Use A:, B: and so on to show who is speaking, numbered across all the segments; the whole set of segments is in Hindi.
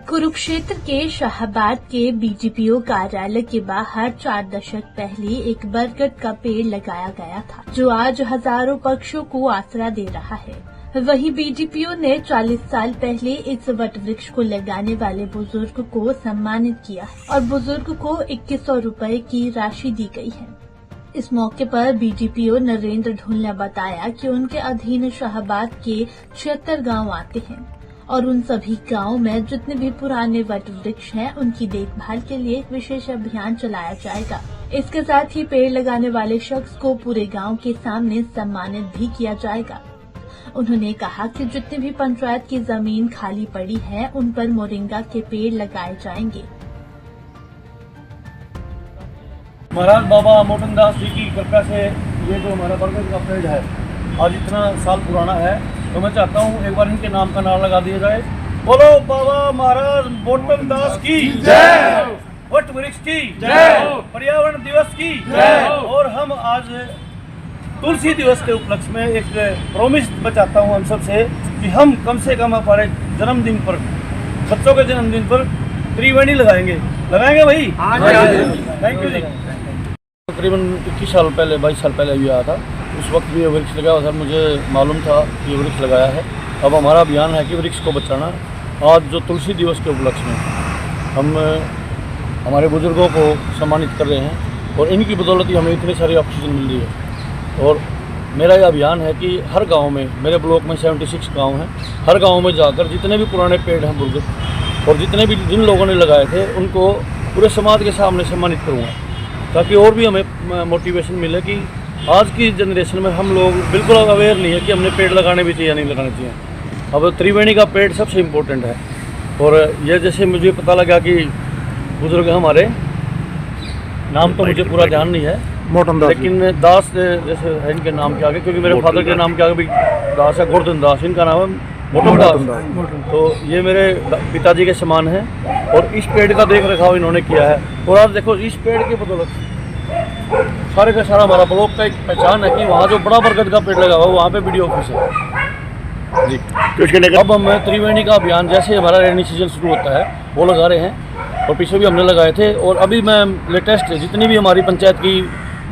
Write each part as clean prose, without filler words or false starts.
A: कुरुक्षेत्र के शाहबाद के बीडीपीओ कार्यालय के बाहर 4 दशक पहले एक बरगद का पेड़ लगाया गया था, जो आज हजारों पक्षियों को आसरा दे रहा है। वहीं बीडीपीओ ने 40 साल पहले इस वट वृक्ष को लगाने वाले बुजुर्ग को सम्मानित किया है और बुजुर्ग को 2100 रुपए की राशि दी गई है। इस मौके पर बीडीपीओ नरेंद्र ढुल ने बताया कि उनके अधीन शाहबाद के 76 गांव आते हैं और उन सभी गांवों में जितने भी पुराने वट वृक्ष हैं, उनकी देखभाल के लिए एक विशेष अभियान चलाया जाएगा। इसके साथ ही पेड़ लगाने वाले शख्स को पूरे गांव के सामने सम्मानित भी किया जाएगा। उन्होंने कहा कि जितनी भी पंचायत की जमीन खाली पड़ी है, उन पर मोरिंगा के पेड़ लगाए जाएंगे।
B: महाराज बाबा मोटन दास जी की कृपा से ये जो हमारा बरगद का पेड़ है आज इतना साल पुराना है, तो मैं चाहता हूँ एक बार इनके नाम का नारा लगा दिया जाए। बोलो बाबा महाराज मोटन दास की जय, वट वृक्ष की जय, पर्यावरण दिवस की जय। और हम आज तुलसी दिवस के उपलक्ष्य में एक प्रॉमिस बचाता हूँ हम सबसे कि हम कम से कम हमारे जन्मदिन पर, बच्चों के जन्मदिन पर त्रिवेणी लगाएंगे भाई। थैंक यू जी। तकरीबन 21 साल पहले 22 साल पहले भी आया था, उस वक्त भी ये वृक्ष लगाया था। मुझे मालूम था कि ये वृक्ष लगाया है। अब हमारा अभियान है कि वृक्ष को बचाना। आज जो तुलसी दिवस के उपलक्ष्य में हम हमारे बुजुर्गों को सम्मानित कर रहे हैं और इनकी बदौलत ही हमें इतनी सारी ऑक्सीजन मिल रही है। और मेरा ये अभियान है कि हर गांव में, मेरे ब्लॉक में 76 गांव हैं, हर गांव में जाकर जितने भी पुराने पेड़ हैं बुजुर्ग और जितने भी जिन लोगों ने लगाए थे, उनको पूरे समाज के सामने सम्मानित करूँगा, ताकि और भी हमें मोटिवेशन मिले कि आज की जनरेशन में हम लोग बिल्कुल अवेयर नहीं है कि हमने पेड़ लगाने भी चाहिए या नहीं लगाने चाहिए। अब त्रिवेणी का पेड़ सबसे इम्पोर्टेंट है। और ये जैसे मुझे पता लगा कि बुजुर्ग हमारे, नाम तो मुझे पूरा ध्यान नहीं है, मोटन दास, लेकिन दास जैसे है इनके नाम के आगे, क्योंकि मेरे फादर के नाम के आगे भी दास है, गोवर्धन दास, इनका नाम है मोटन दास। तो ये मेरे पिताजी के समान है और इस पेड़ का देख रखाव इन्होंने किया है। और आज देखो इस पेड़ की बदौलत सारे का सारा हमारा ब्लॉक का एक पहचान है कि वहाँ जो बड़ा बरगद का पेड़ लगा हुआ है वहाँ पे बीडीओ ऑफिस है जी। अब हम त्रिवेणी का अभियान, जैसे हमारा रेनी सीजन शुरू होता है, वो लगा रहे हैं और पीछे भी हमने लगाए थे। और अभी मैं लेटेस्ट जितनी भी हमारी पंचायत की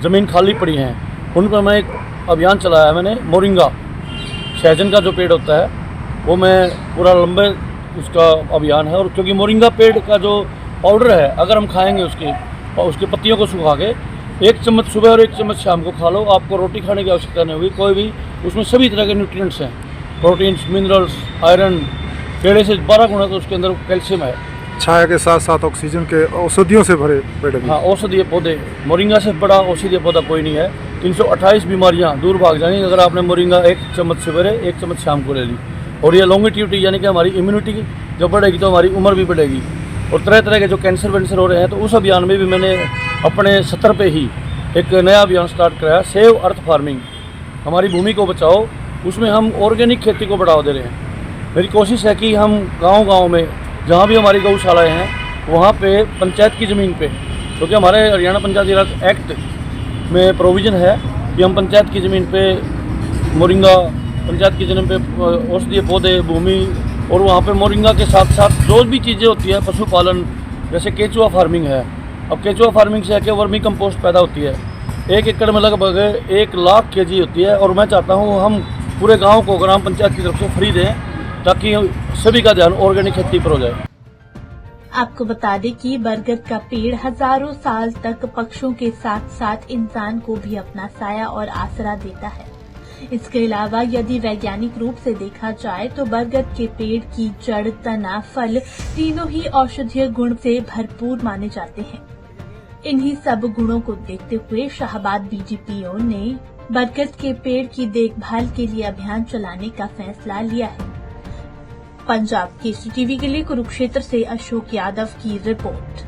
B: ज़मीन खाली पड़ी हैं, उन पर मैं एक अभियान चलाया है मैंने। मोरिंगा सहजन का जो पेड़ होता है वो मैं पूरा लंबे उसका अभियान है। और क्योंकि मोरिंगा पेड़ का जो पाउडर है, अगर हम खाएंगे उसकी पत्तियों को सुखा के 1 चम्मच सुबह और 1 चम्मच शाम को खा लो, आपको रोटी खाने की आवश्यकता नहीं होगी कोई भी। उसमें सभी तरह के न्यूट्रिएंट्स हैं, प्रोटीन्स, मिनरल्स, आयरन। पेड़े से 12 गुना तो उसके अंदर कैल्शियम है।
C: छाया के साथ साथ ऑक्सीजन के औषधियों से भरे पेड़ भी।
B: हाँ, औषधीय पौधे, मोरिंगा से बड़ा औषधीय पौधा कोई नहीं है। 328 बीमारियाँ दूर भाग जाएंगी अगर आपने मोरिंगा 1 चम्मच सुबह 1 चम्मच शाम को ले ली। और ये लॉन्गिट्यूटी यानी कि हमारी इम्यूनिटी जब बढ़ेगी तो हमारी उम्र भी बढ़ेगी। और तरह तरह के जो कैंसर वैंसर हो रहे हैं, तो उस अभियान में भी मैंने अपने स्तर पे ही एक नया अभियान स्टार्ट कराया, सेव अर्थ फार्मिंग, हमारी भूमि को बचाओ। उसमें हम ऑर्गेनिक खेती को बढ़ावा दे रहे हैं। मेरी कोशिश है कि हम गांव-गांव में जहां भी हमारी गौशालाएं हैं, वहां पे पंचायत की ज़मीन पे, क्योंकि हमारे हरियाणा पंचायती राज एक्ट में प्रोविज़न है कि हम पंचायत की ज़मीन पे मोरिंगा, पंचायत की ज़मीन पे औषधीय पौधे, भूमि, और वहाँ पे मोरिंगा के साथ साथ जो भी चीज़ें होती है, पशुपालन, जैसे केचुआ फार्मिंग है। अब केचुआ फार्मिंग से है कि वर्मी कंपोस्ट पैदा होती है। 1 एकड़ में लगभग 1 लाख kg होती है। और मैं चाहता हूँ हम पूरे गांव को ग्राम पंचायत की तरफ से फ्री दें, ताकि सभी का ध्यान ऑर्गेनिक खेती पर हो जाए।
A: आपको बता दें कि बरगद का पेड़ हजारों साल तक पक्षियों के साथ साथ इंसान को भी अपना साया और आसरा देता है। इसके अलावा यदि वैज्ञानिक रूप से देखा जाए तो बरगद के पेड़ की जड़, तना, फल तीनों ही औषधीय गुण से भरपूर माने जाते हैं। इन्हीं सब गुणों को देखते हुए शाहबाद बीडीपीओ ने बरगद के पेड़ की देखभाल के लिए अभियान चलाने का फैसला लिया है। पंजाब केसरी टीवी के लिए कुरुक्षेत्र से अशोक यादव की रिपोर्ट।